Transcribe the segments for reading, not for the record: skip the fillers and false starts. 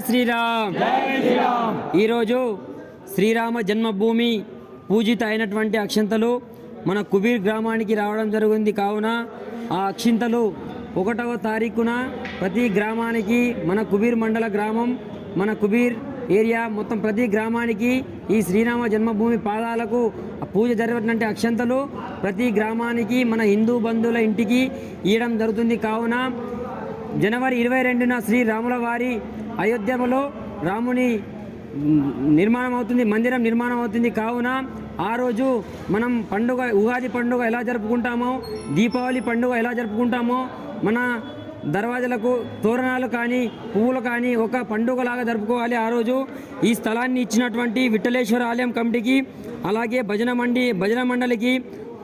శ్రీరామ్ ఈరోజు శ్రీరామ జన్మభూమి పూజిత అయినటువంటి అక్షింతలు మన కుబీర్ గ్రామానికి రావడం జరిగింది. కావున ఆ అక్షింతలు 1వ తారీఖున ప్రతి గ్రామానికి మన కుబీర్ మండల గ్రామం మన కుబీర్ ఏరియా మొత్తం ప్రతి గ్రామానికి ఈ శ్రీరామ జన్మభూమి పాదాలకు పూజ జరిగినటువంటి అక్షంతలు ప్రతి గ్రామానికి మన హిందూ బంధువుల ఇంటికి ఇవ్వడం జరుగుతుంది. కావున జనవరి 22న శ్రీరాముల వారి అయోధ్యలో రాముని నిర్మాణం అవుతుంది, మందిరం నిర్మాణం అవుతుంది. కావున ఆ రోజు మనం పండుగ ఉగాది పండుగ ఎలా జరుపుకుంటామో, దీపావళి పండుగ ఎలా జరుపుకుంటామో, మన దర్వాజలకు తోరణాలు కానీ పువ్వులు కానీ ఒక పండుగలాగా జరుపుకోవాలి. ఆ రోజు ఈ స్థలాన్ని ఇచ్చినటువంటి విఠలేశ్వర ఆలయం కమిటీకి, అలాగే భజన మండలికి,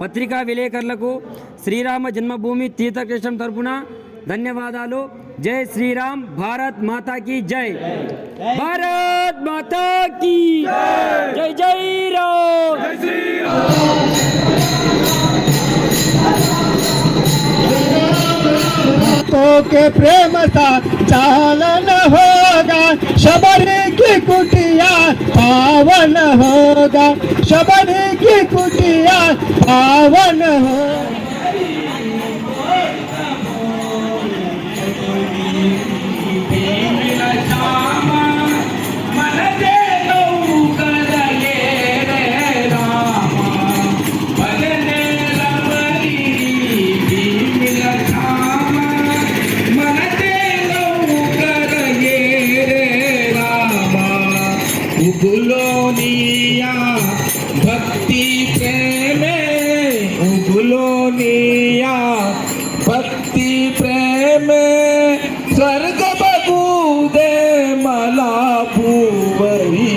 పత్రికా విలేకరులకు శ్రీరామ జన్మభూమి తీర్థక్షేత్రం తరపున ధన్యవాదాలు. జై శ్రీరామ్. భారత్ మాతా की जय. भारत माता की जय. जय राम. जय श्री राम. तो के प्रेम सा चालन होगा, शबरी की कुटिया पावन होगा, शबरी की कुटिया पावन होगा. उगलोनिया भक्ति प्रेमे, उगलोनिया भक्ति प्रेमे, स्वर्ग बगुदे मला भूवरी.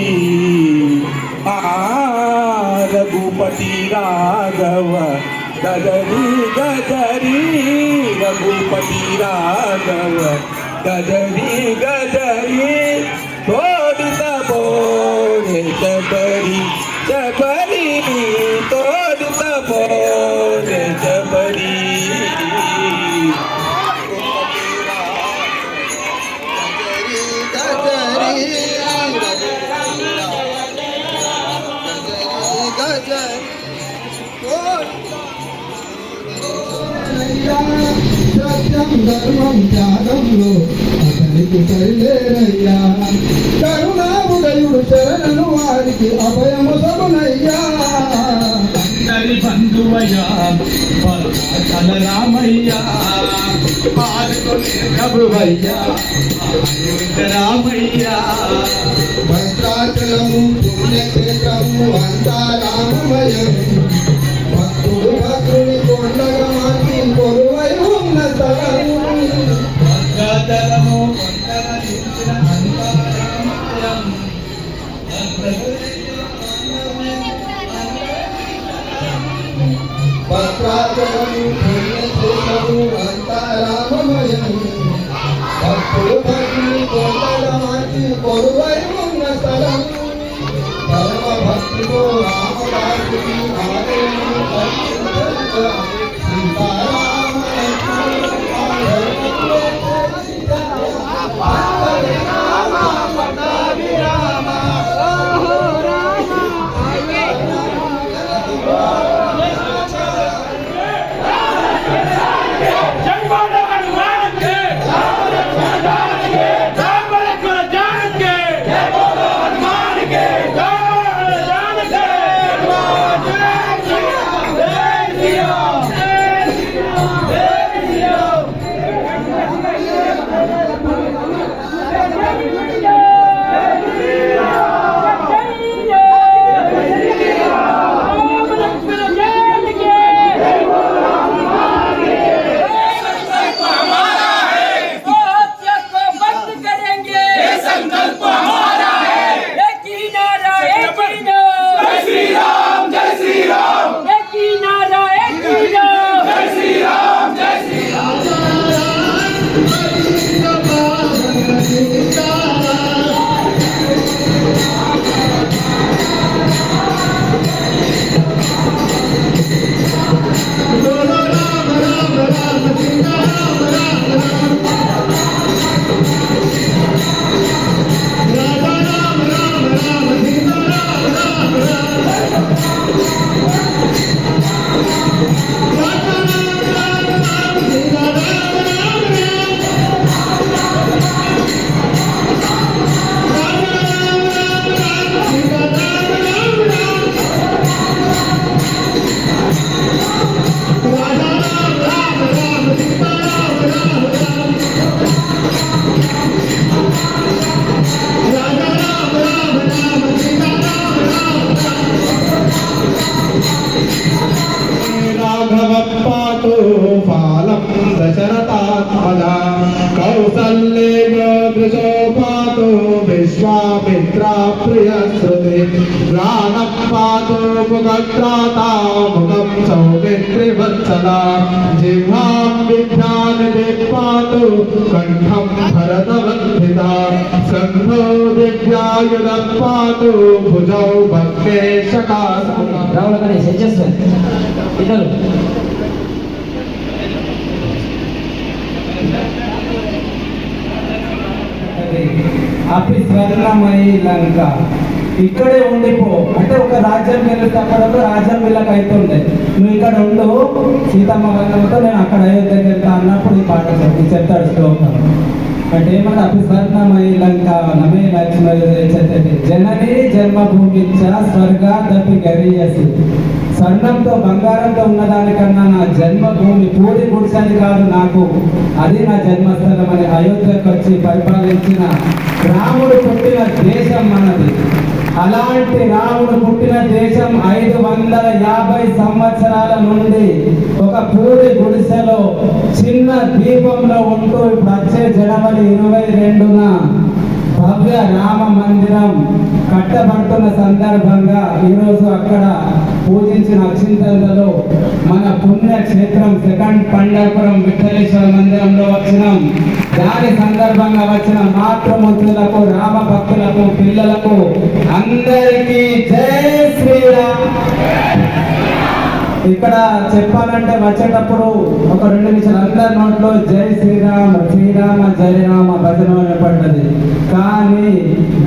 रघुपति राघव गदरी गदरी, रघुपति राघव गदरी गदरी, तोड़ तबोरे जबरी जबरी, तोड़ तबोरे जबरी. సత్యం ధర్మం త్యాగంలో అతనికి సరిలేరయ్యా, కరుణావుదయుడు శరణను వారికి అభయము సగునయ్యా. అందరి బంధువయ్యా రామయ్యా, ప్రభువయ్యా రామయ్యా. భద్రాచలము పుణ్యక్షేత్రము అంతా రామమయం, భక్తుడు భక్తుని కొండగా మాకి కొలువై ఉన్న స్థలము. భద్రాచలము కొండగా నిలిచిన అంతా రామమయం, భద్రాచలము పుణ్యక్షేత్రము అంతా రామమయం, భక్తుడు భక్తుని కొండగా మాకి కొలువై ఉన్న స్థలము. పరమ భక్తితో రామదాసుని ఆలయము జై पातु फालं दशरथात्मजा कौसल्ये दृशो पातु विश्वामित्रा प्रियश्रुते राणः पातु मुखत्राता मुखं सौमित्रिवत्सला जिह्वां विद्यानिधि पातु कण्ठं भरतवन्दिता स्कन्धो दिव्यायुधं पातु भुजौ भग्ने शकासुरा రావుల గణేష్ యశస్వి ఇద్దరు అపి స్వర్ణమయి లంక ఇక్కడే ఉండిపో అంటే ఒక రాజ్యం గెలిస్తే అక్కడ ఒక రాజ్యం వీళ్ళకి అవుతుండే నువ్వు ఇక్కడ ఉండు సీతమ్మ వర్ణంతో నేను అక్కడ అయోధ్యకి వెళ్తా అన్నప్పుడు ఈ పాట చెప్తాడు శ్లోకం అంటే ఏమన్నా అపి స్వర్ణమయి లంక నమే లక్ష్మీ జనని జన్మభూమిచ్చ స్వర్గాదపి గరీయసి స్వర్ణంతో బంగారంతో ఉన్నదానికన్నా నా జన్మభూమి పూరి గుడిసని కాదు నాకు అది నా జన్మస్థలం అని అయోధ్యకు వచ్చి పరిపాలించిన రాముడు పుట్టిన దేశం మనది. అలాంటి రాముడు పుట్టిన దేశం 550 సంవత్సరాల నుండి ఒక పూరి గుడిసెలో చిన్న దీపంలో ఉంటూ ఇప్పుడు వచ్చే జనవరి 22న భవ్య రామ మందిరం కట్టబడుతున్న సందర్భంగా ఈరోజు అక్కడ పూజించిన అక్షింతలలో మన పుణ్యక్షేత్రం సెకండ్ పండరపురం విఠలేశ్వర మందిరంలో వచ్చినాం. దాని సందర్భంగా వచ్చిన మాతృమూర్తులకు రామ భక్తులకు పిల్లలకు అందరికీ జై శ్రీరామ్. ఇక్కడ చెప్పాలంటే వచ్చేటప్పుడు ఒక 2 నిమిషాలు అందరి నోట్లో జై శ్రీరామ శ్రీరామ జయ రామ భజన వినపడ్డది. కానీ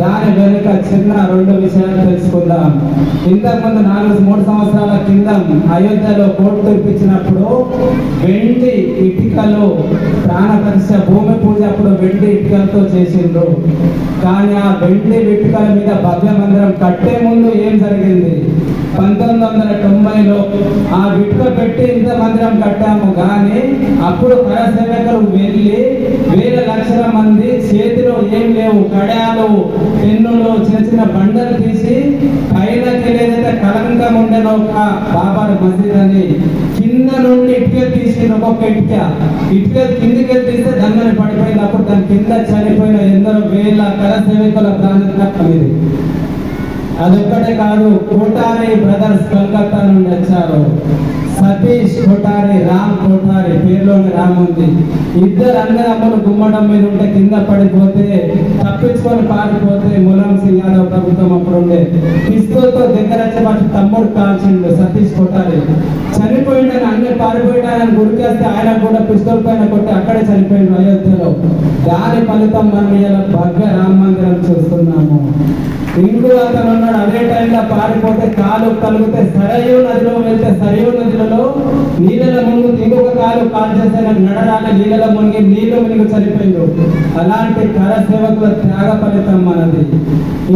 దాని వెనుక చిన్న 2 విషయాలు తెలుసుకుందాం. ఇంతకుముందు 3 సంవత్సరాల కింద అయోధ్యలో కోర్టు తీర్పిచ్చినప్పుడు వెండి ఇటుకలు ప్రాణప్రతిష్ఠ భూమి పూజ అప్పుడు వెండి ఇటుకలతో చేసిండ్రు. కానీ ఆ వెండి ఇటుకల మీద భవ్య మందిరం కట్టే ముందు ఏం జరిగింది? 1990లో ఆ ఇటుక పెట్టి ఇంత మందిరం కట్టాము. కానీ అప్పుడు కరసేవకులు వెళ్ళి వేల లక్షల మంది చేతిలో ఏం లేవు, కడాలు పెన్నులు చిన్న చిన్న బండలు తీసి పైనకి ఏదైతే కలంకం ఉండేనో ఒక బాబార్ మసీద్ అని కింద నుండి ఇటుక తీసి ఒక్కొక్క ఇటుక కిందికి తీస్తే దండని పడిపోయింది. అప్పుడు దాని కింద చనిపోయిన ఎందరో వేల కరసేవకుల ప్రాణం. అదొక్కటే కాదు, కోటారి బ్రదర్స్ కలకత్తా నుండి వచ్చారు. సతీష్ కోటారి, రామ్ కోటారి, పేరులోని రామ్ ఉంది. ఇద్దరు అన్నదమ్ములు గుమ్మడం మీద ఉంటే కింద పడిపోతే తప్పించుకొని పారిపోతే ములాయం సింగ్ యాదవ్ ప్రభుత్వం అప్పుడు ఉండే పిస్తోల్తో దగ్గర వచ్చి తమ్ముడు కాల్చిండు. సతీష్ కోటారి చనిపోయిండని అన్నీ పారిపోయిండని గురికేస్తే ఆయన కూడా పిస్తోల్ పైన కొట్టి అక్కడే చనిపోయిండు అయోధ్యలో. దాని ఫలితం మనం ఇలా భవ్య రామ మందిరం చూస్తున్నాము. ఇంకో అతను ఉన్నాడు, అదే టైంలో పారిపోతే కాలు కలిగితే సరయూ నదిలో వెళ్తే సరయూ నదిలో నీళ్ళ మునుగు ఇంకొక కాలు చేస్తే నడరాక నీళ్ళ మునిగి నీళ్ళు మునిగి చనిపోయిండు. అలాంటి కర సేవకుల త్యాగ ఫలితం మనది.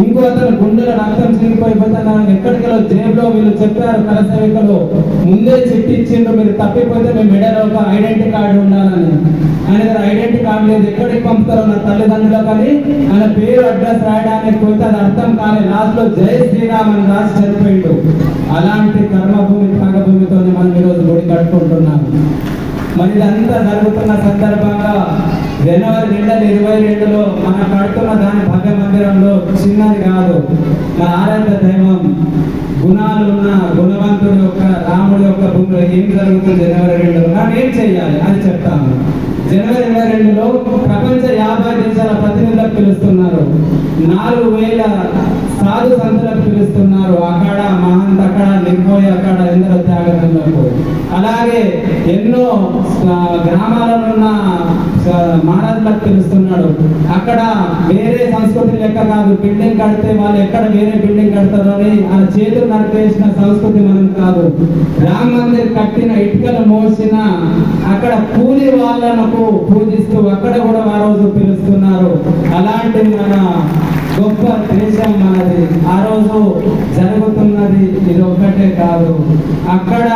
ఇంకో అతను గుండెల రక్తం చిరిగిపోయిపోతే ఎక్కడికి జేబులో వీళ్ళు చెప్పారు కర సేవకులు ముందే చిట్టి ఇచ్చిండ్రు, మీరు తప్పిపోతే మీ మెడలో ఒక ఐడెంటిటీ కార్డు ఉండాలని. ఆయన దగ్గర ఐడెంటిటీ కార్డు లేదు, ఎక్కడికి పంపుతారో నా తల్లిదండ్రులు కానీ ఆయన పేరు అడ్రస్ రాయడానికి పోతే అది అర్థం కానీ లాస్ట్ లో జై శ్రీరామ్ అని రాసి చనిపోయిండు. అలాంటి కర్మభూమి త్యాగభూమితో మనం ఈరోజు గుడి కట్టుకుంటున్నాం. మరి ఇదంతా జరుగుతున్న సందర్భంగా జనవరి 2022లో మనం కడుతున్న దాని భవ్య మందిరంలో చిన్నది కాదు, మన ఆరాధ్య దైవం గుణాలు ఉన్న గుణవంతుడి యొక్క రాముడి యొక్క భూమిలో ఏం జరుగుతుంది జనవరి 2లో మనం ఏం చేయాలి అని చెప్తాను. జనవరి 22లో ప్రపంచ 50 దేశాల ప్రతినిధులకు పిలుస్తున్నారు. 4000 సాధు సంతులకు పిలుస్తున్నారు. అక్కడ మహంత్ అక్కడ నిర్మోయ అక్కడ ఎందరో త్యాగలకు. అలాగే ఎన్నో గ్రామాలలో ఉన్న మహారాజులకు పిలుస్తున్నాడు. అక్కడ వేరే సంస్కృతి లెక్క కాదు, బిల్డింగ్ కడితే వాళ్ళు ఎక్కడ వేరే బిల్డింగ్ కడతారు అని ఆ చేతులు నరికేసిన సంస్కృతి మనం కాదు. రామ మందిర్ కట్టిన ఇటుకలు మోసిన అక్కడ కూలి వాళ్ళను పూజిస్తూ అక్కడ కూడా ఆ రోజు పిలుస్తున్నారు. అలాంటి మన గొప్ప దేశం మనది. ఆ రోజు జరుగుతున్న ఉన్నది ఇది ఒక్కటే కాదు. అక్కడ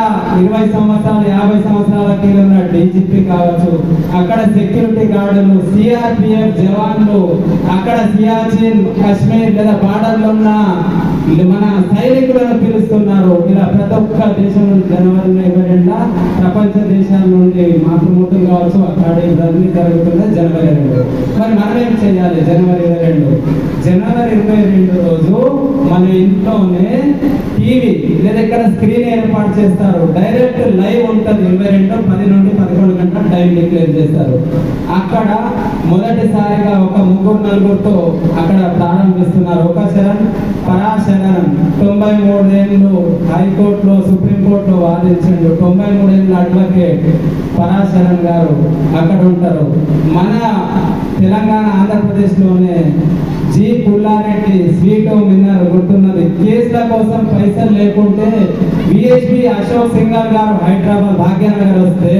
20 సంవత్సరాలు 50 సంవత్సరాల కింద ఉన్న డీజీపీ కావచ్చు, అక్కడ సెక్యూరిటీ గార్డులు, సిఆర్పిఎఫ్ జవాన్లు, అక్కడ సియాచిన్ కాశ్మీర్ లేదా బార్డర్లో ఉన్న మన సైనికులను పిలుస్తున్నారు. ఇలా ప్రతి ఒక్క దేశం నుండి జనవరి 22 ప్రపంచ దేశాల నుండి మాతృమూర్తులు కావచ్చు అక్కడ ఇవన్నీ జరుగుతుంది జనవరి 22. మరి మనం ఏం చేయాలి? జనవరి 22 రోజు మన ఇంట్లోనే టీవీ లేదా ఇక్కడ స్క్రీన్ ఏర్పాటు చేస్తారు. డైరెక్ట్ లైవ్ ఉంటుంది. 22 10 నుండి 11 గంటల టైం డిక్లేర్ చేస్తారు. అక్కడ మొదటిసారిగా ఒక 3-4తో అక్కడ ప్రారంభిస్తున్నారు. ఒక శరణ్ పరాశరణ్ 93 ఏళ్ళు హైకోర్టులో సుప్రీంకోర్టులో వాదించండు. 93 ఏళ్ళ అడ్వకేట్ పరాశరణ్ గారు అక్కడ ఉంటారు. మన తెలంగాణ ఆంధ్రప్రదేశ్లోనే జి పుల్లారెడ్డి స్వీట్ విన్నారు గుర్తున్నది. కేసుల కోసం పైసలు లేకుంటే విహెచ్పి అశోక్ సింఘాల్ గారు హైదరాబాద్ భాగ్యనగర్ వస్తే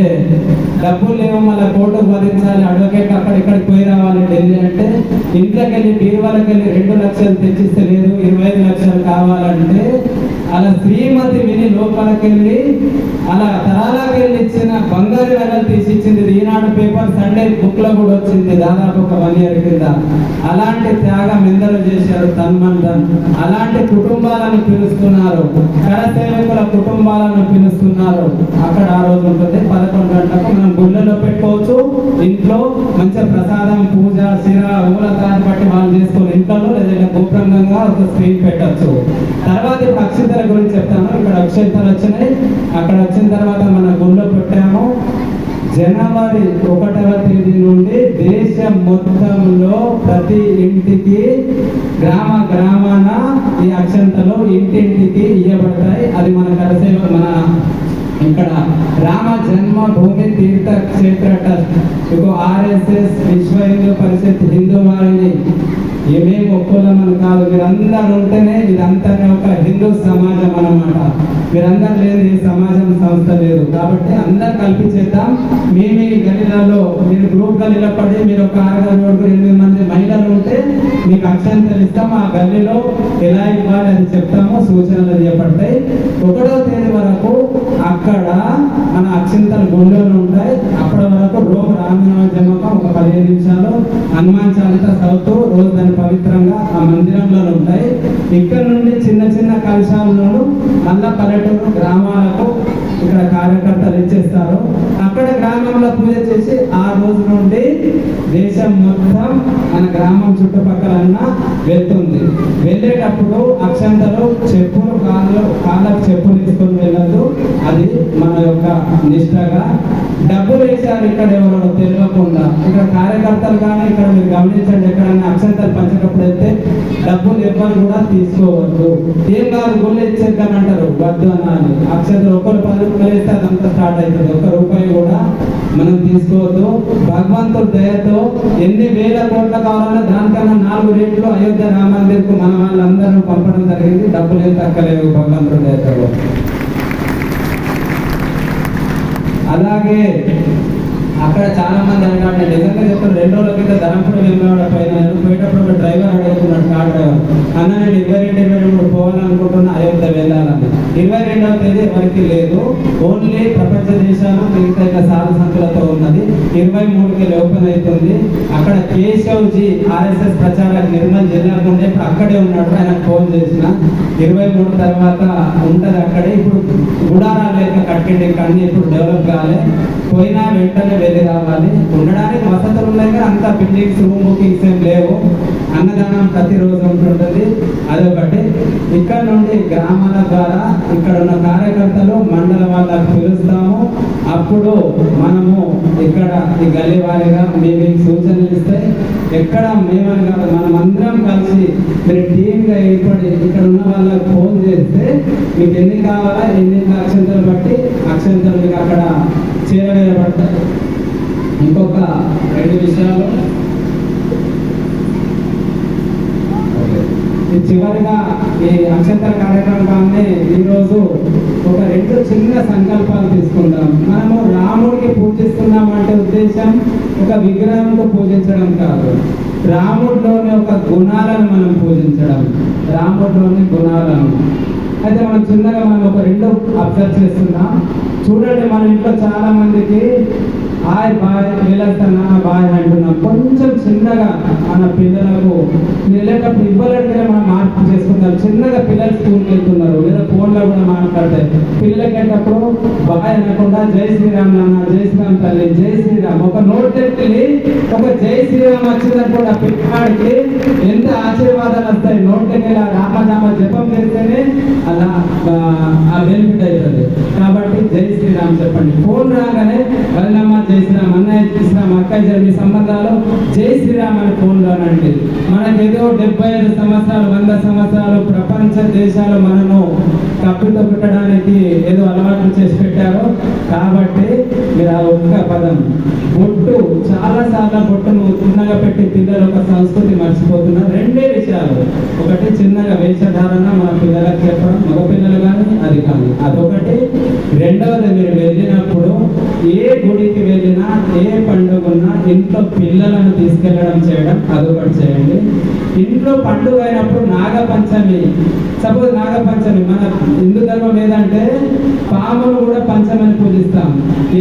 డబ్బులు లేవు మళ్ళీ కోర్టుకు వధించాలి, అడ్వకేట్ అక్కడిక్కడికి పోయి రావాలి ఢిల్లీ అంటే ఇంట్లోకి వెళ్ళి బీరువాళ్ళకి వెళ్ళి 2 లక్షలు తెచ్చిస్తే లేదు 25 లక్షలు కావాలంటే అలా శ్రీమతి విని లోపలికి వెళ్ళి అలా తరాలకు వెళ్ళి ఇచ్చిన బంగారు నగలు తీసి ఇచ్చింది. ఈనాడు పేపర్ సండే బుక్ లో కూడా వచ్చింది దాదాపు ఒక 1 year కింద. అలాంటి త్యాగం ఎందరో చేశారు తన్మందన్. అలాంటి కుటుంబాలను పిలుస్తున్నారు, కరసేవకుల కుటుంబాలను పిలుస్తున్నారు. అక్కడ ఆ రోజు ఉంటుంది 11 గంటలకు. మనం గుళ్ళలో పెట్టుకోవచ్చు, ఇంట్లో మంచి ప్రసాదం పూజ శిర ఊలతాన్ని బట్టి వాళ్ళు చేసుకుని ఇంట్లో లేదా గోప్రంగా ఒక స్క్రీన్ పెట్టచ్చు. తర్వాత ఇప్పుడు అక్షంతల గురించి చెప్తాను. ఇక్కడ అక్షంతలు వచ్చినాయి. అక్కడ వచ్చిన తర్వాత మన గుళ్ళో పెట్టాము. జనవరి 1వ తేదీ నుండి దేశం మొత్తంలో ప్రతి ఇంటికి గ్రామాన ఈ అక్షంతలు ఇంటింటికి ఇవ్వబడతాయి. అది మన కరసేవ మన ఇక్కడ రామ జన్మభూమి తీర్థ క్షేత్ర ట్రస్ట్ ఆర్ఎస్ఎస్ విశ్వ హిందూ పరిషత్ హిందూ వారిని ఏమేమి ఒప్పుకోలేమని కాదు, మీరందరూ ఉంటేనే ఇదంతా ఒక హిందూ సమాజం అన్నమాట. మీరందరూ లేదు ఈ సమాజం సంస్థ లేదు కాబట్టి అందరు కల్పించేద్దాం. మీ గల్లీలలో మీరు గ్రూప్ గల్లీలో పడి మీరు ఒక 6-8 మంది మహిళలు ఉంటే మీకు అక్షంతలు ఇస్తాం. ఆ గల్లీలో ఎలా ఇవ్వాలి అని చెప్తాము, సూచనలు చేపడతాయి. 1వ తేదీ వరకు అక్కడ మన అక్షంతలు గుళ్ళోనే ఉంటాయి. అప్పటి వరకు రోజు రామనామ జపం ఒక 15 నిమిషాలు హనుమాన్ చాలీసా చదువుతూ రోజు దాన్ని పవిత్రంగా ఆ మందిరంలో ఉంటాయి. ఇక్కడ నుండి చిన్న చిన్న కలశాలను మళ్ళా పల్లెటూరు గ్రామాలకు ఇక్కడ కార్యకర్తలు ఇచ్చేస్తారు. అక్కడ గ్రామంలో పూజ చేసి ఆ రోజు నుండి దేశం మొత్తం మన గ్రామం చుట్టుపక్కల వెళ్తుంది. వెళ్ళేటప్పుడు అక్షంతలు చెప్పులు కాళ్ళకు చెప్పులు తీసుకొని వెళ్ళదు. అది మన యొక్క నిష్టగా. డబ్బులు వేశారు ఇక్కడ ఎవరో తెలియకుండా. ఇక్కడ కార్యకర్తలు కానీ ఇక్కడ మీరు గమనించండి, ఎక్కడైనా అక్షంతలు పంచేటప్పుడు అయితే డబ్బులు ఎవ్వరు కూడా తీసుకోవద్దు. ఏం కాదు గుళ్ళు ఇచ్చేద్దామంటారు, వద్దు అనాలి. అక్షంతలు 1 10 రూపాయలు వేస్తే అదంతా స్టార్ట్ అవుతుంది. 1 రూపాయి కూడా మనం తీసుకోవద్దు. భగవంతుడి దయతో ఎన్ని వేల కోట్ల కావాలన్నా దానికన్నా 4 రెట్లు అయోధ్య రామ మందిర్కు మన వాళ్ళందరూ పంపడం జరిగింది. డబ్బులు ఏం తక్కలేవు భగవంతుడి దయతో. అలాగే అక్కడ చాలా మంది అడిగాడు, నేను నిజంగా చెప్తాను 2 రోజుల కింద ధరంపుడు వెళ్ళినాడు పైన పోయేటప్పుడు ఒక డ్రైవర్ అడుగుతున్నాడు, కార్ డ్రైవర్, అన్న నేను 22 పోవాలనుకుంటున్నా అయోధ్య వెళ్ళాలని. 22వ తేదీ ఎవరికి లేదు, ఓన్లీ ప్రపంచ దేశాలు మిగతా సాధు సంతులతో ఉన్నది. 23కి ఓపెన్ అవుతుంది. అక్కడ కేశవ్జీ ఆర్ఎస్ఎస్ ప్రచారక నిర్మల్ జిల్లా నుండి ఇప్పుడు అక్కడే ఉన్నాడు. ఆయన ఫోన్ చేసిన 23 తర్వాత ఉంటది అక్కడే. ఇప్పుడు గుడారాలు లేక కట్టిండి కానీ ఇప్పుడు డెవలప్ కాలే. పోయినా వెంటనే వెళ్ళి రావాలి. ఉండడానికి వసతులు ఉన్నాయి కానీ అంత బిల్డింగ్స్ రూమ్ బుకింగ్స్ ఏం లేవు. అన్నదానం ప్రతిరోజు ఉంటుంటుంది. అదొకటి. ఇక్కడ నుండి గ్రామాల ద్వారా ఇక్కడ ఉన్న కార్యకర్తలు మండల వాళ్ళకు పిలుస్తాము. అప్పుడు మనము ఇక్కడ ఈ గల్లీ వారిగా మేము సూచనలు ఇస్తాయి. ఎక్కడ మేమని కాదు, మనం అందరం కలిసి మీరు టీమ్గా ఏర్పడి ఇక్కడ ఉన్న వాళ్ళకి ఫోన్ చేస్తే మీకు ఎన్ని కావాలా ఎన్ని అక్షంతలు బట్టి అక్షంతలు మీకు అక్కడ చేరవేయబడతాయి. ఇంకొక 2 విషయాలు చివరిగా ఈ అక్షంతల కార్యక్రమాన్ని ఈరోజు ఒక 2 చిన్న సంకల్పాలు తీసుకుందాం. మనము రాముడికి పూజిస్తున్నాం అంటే ఉద్దేశం ఒక విగ్రహంతో పూజించడం కాదు, రాముడిలోని ఒక గుణాలను మనం పూజించడం. రాముడిలోని గుణాలను అయితే మనం చిన్నగా మనం ఒక రెండు అబ్జర్వ్ చేస్తున్నాం. చూడండి, మన ఇంట్లో చాలా మందికి హాయ్ బాయ్ వెళ్ళొస్తానా బాయ్ అంటున్నాం. కొంచెం చిన్నగా మన పిల్లలకు వెళ్ళేటప్పుడు ఇవ్వలేక మనం మార్పు చేసుకుంటాం. చిన్నగా పిల్లలు స్కూల్కి వెళ్తున్నారు లేదా ఫోన్లో కూడా మాట్లాడతాయి. పిల్లలకి వెళ్ళేటప్పుడు బాయ్ అనకుండా జై శ్రీరామ్ నాన్న, జై శ్రీరామ్ తల్లి, జై శ్రీరామ్ ఒక నోట్ ఎత్తి ఒక జై శ్రీరామ్ వచ్చిందనుకోండి, ఆ పిల్లవాడికి ఎంత ఆశీర్వాదాలు వస్తాయి. నోట్లకి ఇలా రామనామ జపం చేస్తేనే అలా ఆ బెనిఫిట్ అవుతుంది. కాబట్టి జై శ్రీరామ్ చెప్పండి. ఫోన్ రాగానే వెళ్ళమ్మ జై శ్రీరామ్, అన్నయ్య జై శ్రీరామ్, అక్కయ్య మీ సంబంధాలు జై శ్రీరామ్ అని ఫోన్ రానండి. మనకేదో 75 సంవత్సరాలు 100 సంవత్సరాలు ప్రపంచ దేశాలు మనము కప్పుతో పెట్టడానికి ఏదో అలవాటు చేసి పెట్టారు. కాబట్టి మీరు ఆ ఒక్క పదం బొట్టు, చాలా సార్లు బొట్టును చిన్నగా పెట్టి పిల్లలు ఒక సంస్కృతి మర్చిపోతున్నారు. రెండే విషయాలు, ఒకటి చిన్నగా వేషధారణ మన పిల్లలకు చెప్పడం, మగ పిల్లలు కానీ అది కానీ అదొకటి. రెండవది, మీరు వెళ్ళినప్పుడు ఏ గుడికి వెళ్ళినా ఏ పండుగ ఉన్నా ఇంట్లో పిల్లలను తీసుకెళ్ళడం చేయడం అదొకటి చేయండి. ఇంట్లో పండుగ అయినప్పుడు నాగపంచమి, సపోజ్ నాగపంచమి మన హిందూ ధర్మం ఏదంటే పామును కూడా పంచమని పూజిస్తాం,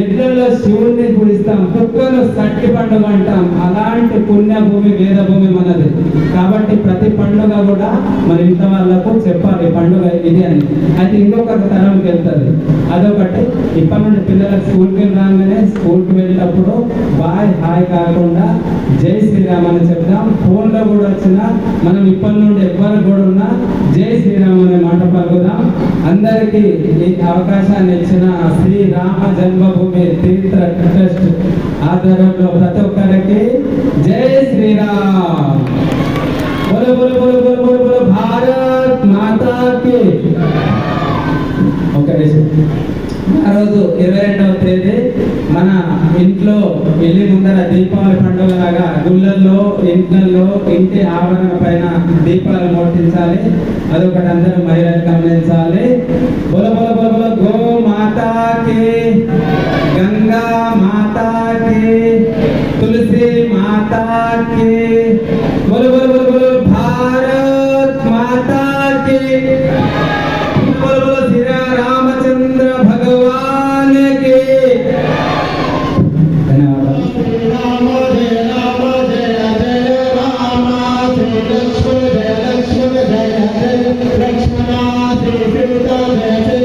ఎడ్లలో శివుడిని పూజిస్తాం, కుక్కను సట్టి పండుగ అంటాం. అలాంటి పుణ్యభూమి వేదభూమి మనది. కాబట్టి ప్రతి పండుగ కూడా మన ఇంట్లో వాళ్ళకు చెప్పాలి పండుగ ఇది అని. అయితే ఇంకొక తరంకి వెళ్తుంది. అదొకటి. ఇప్పటి నుండి పిల్లలకు స్కూల్కి రాగానే స్కూల్కి వెళ్ళేటప్పుడు బాయ్ హాయ్ కాకుండా జై శ్రీరామ్ అని చెప్తాం. ఫోన్లో కూడా వచ్చిన మనం ఇప్పటి నుండి ఎవ్వరు కూడా ఉన్నా జై శ్రీరామ్ అనే మాట పలుకుదాం. అందరికీ ఈ అవకాశాన్ని ఇచ్చిన శ్రీరామ జన్మభూమి తీర్థ ట్రస్ట్ ఆధ్వర్యంలో ప్రతి ఒక్కరికి జై శ్రీరామ్. బోలో బోలో బోలో బోలో బోలో బోలో భారత్ మాతా కి. ఒక ఆ రోజు 22వ తేదీ మన ఇంట్లో వెళ్ళి ముందర దీపావళి పండుగ లాగా గుళ్ళల్లో ఇంట్లలో ఇంటి ఆవరణ పైన దీపాలు మోటించాలి. అదొకటి అందరూ మహిళలు గమనించాలి. బొల బొల బొల బొల గో మాతాకి, గంగా మాతాకి, తులసి మాతాకి, బొల బొల బొల బొల భారత్ మాతాకి, బొల బొల శ్రీ రామచంద్ర భగవాన్ కి. ధన్యవాదాలు. రామ జయ రామ జయ జయ రామ, శ్రీ లక్ష్మణ జయ లక్ష్మణ జయ జయ లక్ష్మణ, శ్రీ సీత జయ జయ